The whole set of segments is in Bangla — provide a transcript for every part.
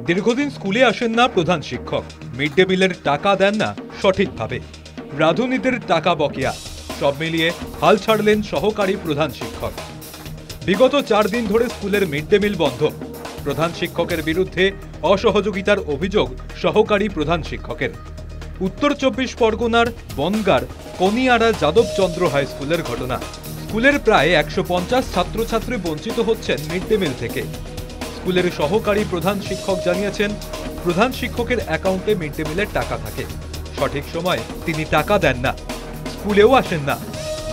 দীর্ঘদিন স্কুলে আসেন না প্রধান শিক্ষক, মিড ডে মিলের টাকা দেন না সঠিকভাবে, রাঁধুনিদের টাকা বকেয়া, সব মিলিয়ে হাল ছাড়লেন সহকারী প্রধান শিক্ষক। বিগত 4 দিন ধরে স্কুলের মিড ডে মিল বন্ধ। প্রধান শিক্ষকের বিরুদ্ধে অসহযোগিতার অভিযোগ সহকারী প্রধান শিক্ষকের। উত্তর 24 পরগনার বনগাঁর কনিয়ারা যাদবচন্দ্র হাই স্কুলের ঘটনা। স্কুলের প্রায় 150 ছাত্রছাত্রী বঞ্চিত হচ্ছেন মিড ডে মিল থেকে। স্কুলের সহকারী প্রধান শিক্ষক জানিয়েছেন, প্রধান শিক্ষকের অ্যাকাউন্টে মিড ডে মিলের টাকা থাকে, সঠিক সময় তিনি টাকা দেন না, স্কুলেও আসেন না,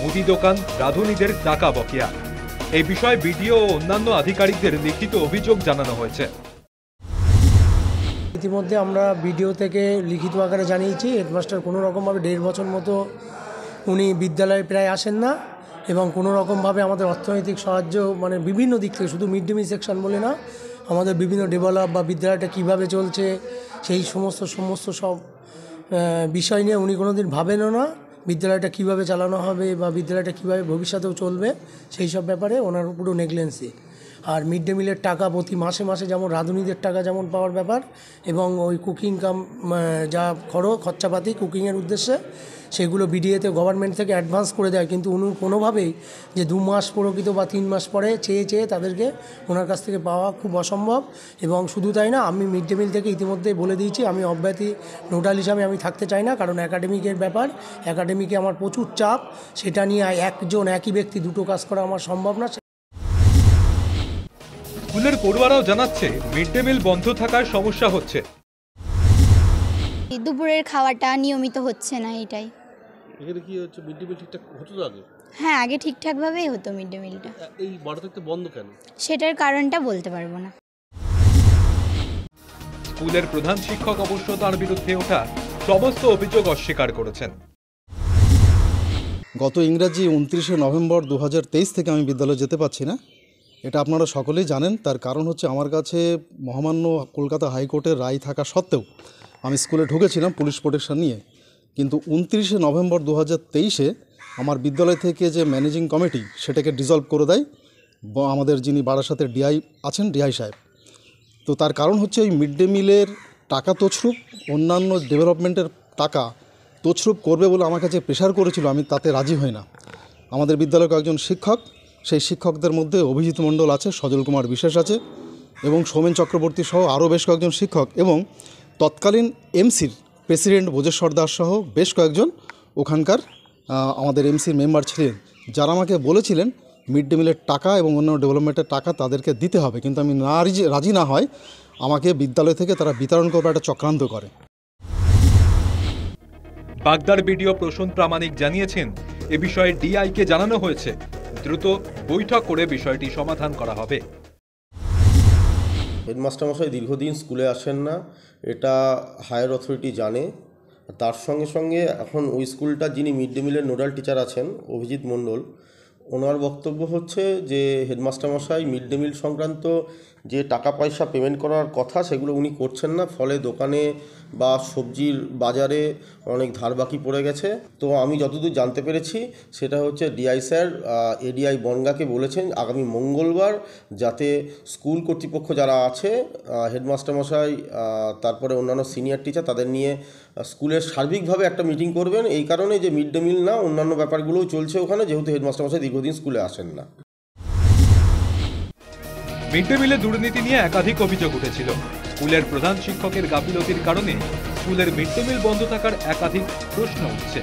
মুদি দোকান, রাঁধুনিদের টাকা বকেয়া। এই বিষয়ে বিডিও ও অন্যান্য আধিকারিকদের লিখিত অভিযোগ জানানো হয়েছে। ইতিমধ্যে আমরা বিডিও থেকে লিখিত আকারে জানিয়েছি, হেডমাস্টার কোনো রকমভাবে 1.5 বছর মতো উনি বিদ্যালয়ে প্রায় আসেন না এবং কোনো রকমভাবে আমাদের অর্থনৈতিক সাহায্য বিভিন্ন দিক থেকে, শুধু মিড ডে মিল সেকশন বলে না, আমাদের বিভিন্ন ডেভেলপ বা বিদ্যালয়টা কীভাবে চলছে সেই সমস্ত সব বিষয় নিয়ে উনি কোনোদিন ভাবেনও না। বিদ্যালয়টা কীভাবে চালানো হবে বা বিদ্যালয়টা কীভাবে ভবিষ্যতেও চলবে সেই সব ব্যাপারে ওনার পুরো নেগলেন্সি। আর মিড ডে মিলের টাকা প্রতি মাসে মাসে যেমন রাঁধুনিদের টাকা যেমন পাওয়ার ব্যাপার এবং ওই কুকিং যা খরচাপাতি কুকিংয়ের উদ্দেশ্যে সেগুলো বিডিএতে গভর্নমেন্ট থেকে অ্যাডভান্স করে দেয়, কিন্তু উনি কোনোভাবেই যে 2 মাস প্রকৃত বা 3 মাস পরে চেয়ে তাদেরকে ওনার কাছ থেকে পাওয়া খুব অসম্ভব। এবং শুধু তাই না, আমি মিড ডে মিল থেকে ইতিমধ্যে বলে দিয়েছি আমি অব্যাহতি নোডাল হিসাবে আমি থাকতে চাই না, কারণ একাডেমিকের ব্যাপার, একাডেমিকে আমার প্রচুর চাপ, সেটা নিয়ে একই ব্যক্তি দুটো কাজ করা আমার সম্ভব না। স্কুলের পড়ুয়ারাও জানাচ্ছে মিড ডে মিল বন্ধ থাকার সমস্যা হচ্ছে। দুপুরের খাওয়াটা নিয়মিত হচ্ছে না, এটাই। এখানে কি হচ্ছে, মিড ডে মিল ঠিকঠাক হতো তো আগে? হ্যাঁ, আগে ঠিকঠাকভাবেই হতো মিড ডে মিলটা। এই বড় থাকতে বন্ধ কেন? সেটার কারণটা বলতে পারবো না। স্কুলের প্রধান শিক্ষক অবশ্য তার বিরুদ্ধে ওঠা সমস্ত অভিযোগ অস্বীকার করেছেন। গত ইংরাজি 29শে নভেম্বর 2023 থেকে আমি বিদ্যালয়ে যেতে পারছি না। এটা আপনারা সকলেই জানেন। তার কারণ হচ্ছে, আমার কাছে মহামান্য কলকাতা হাইকোর্টের রায় থাকা সত্ত্বেও আমি স্কুলে ঢুকেছিলাম পুলিশ প্রোটেকশন নিয়ে, কিন্তু 29শে নভেম্বর 2023-এ আমার বিদ্যালয় থেকে যে ম্যানেজিং কমিটি সেটাকে ডিসলভ করে দেয় আমাদের যিনি বারাসাতের ডিআই আছেন, ডিআই সাহেব। তো তার কারণ হচ্ছে ওই মিড ডে মিলের টাকা তছরূপ, অন্যান্য ডেভেলপমেন্টের টাকা তছরূপ করবে বলে আমার কাছে প্রেশার করেছিল, আমি তাতে রাজি হই না। আমাদের বিদ্যালয়ের কয়েকজন শিক্ষক, সেই শিক্ষকদের মধ্যে অভিজিৎ মণ্ডল আছে, সজল কুমার বিশেষ আছে এবং সৌমেন চক্রবর্তী সহ আরও বেশ কয়েকজন শিক্ষক এবং তৎকালীন এমসির প্রেসিডেন্ট ভোজেশ্বর দাস সহ বেশ কয়েকজন ওখানকার আমাদের এমসির মেম্বার ছিলেন, যারা আমাকে বলেছিলেন মিড ডে মিলের টাকা এবং অন্য ডেভেলপমেন্টের টাকা তাদেরকে দিতে হবে, কিন্তু আমি রাজি না হয় আমাকে বিদ্যালয় থেকে তারা বিতরণ করবে একটা চক্রান্ত করে। বাগদার বিডিও প্রসূন প্রামাণিক জানিয়েছেন, এ বিষয়ে ডিআইকে জানানো হয়েছে, দ্রুত বৈঠক করে বিষয়টি সমাধান করা হবে। হেডমাস্টার মশাই দীর্ঘদিন স্কুলে আসেন না, এটা হায়ার অথরিটি জানে। তার সঙ্গে সঙ্গে এখন ওই স্কুলটা যিনি মিড ডে মিলের নোডাল টিচার আছেন, অভিজিৎ মণ্ডল, ওনার বক্তব্য হচ্ছে যে হেডমাস্টার মশাই মিড ডে মিল সংক্রান্ত যে টাকা পয়সা পেমেন্ট করার কথা সেগুলো উনি করছেন না, ফলে দোকানে বা সবজির বাজারে অনেক ধার বাকি পড়ে গেছে। তো আমি যতদূর জানতে পেরেছি সেটা হচ্ছে ডিআই স্যার এডিআই বনগাঁকে বলেছেন আগামী মঙ্গলবার যাতে স্কুল কর্তৃপক্ষ যারা আছে, হেডমাস্টার মশাই, তারপরে অন্যান্য সিনিয়র টিচার, তাদের নিয়ে স্কুলের সার্বিকভাবে একটা মিটিং করবেন, এই কারণে যে মিড ডে মিল না অন্যান্য ব্যাপারগুলোও চলছে ওখানে, যেহেতু হেডমাস্টার মশাই দীর্ঘদিন স্কুলে আসেন না। মিড ডে মিলে দুর্নীতি নিয়ে একাধিক অভিযোগ উঠেছিল। স্কুলের প্রধান শিক্ষকের গাফিলতির কারণে স্কুলের মিড ডে মিল বন্ধ থাকার একাধিক প্রশ্ন উঠছে।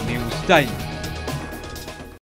News time.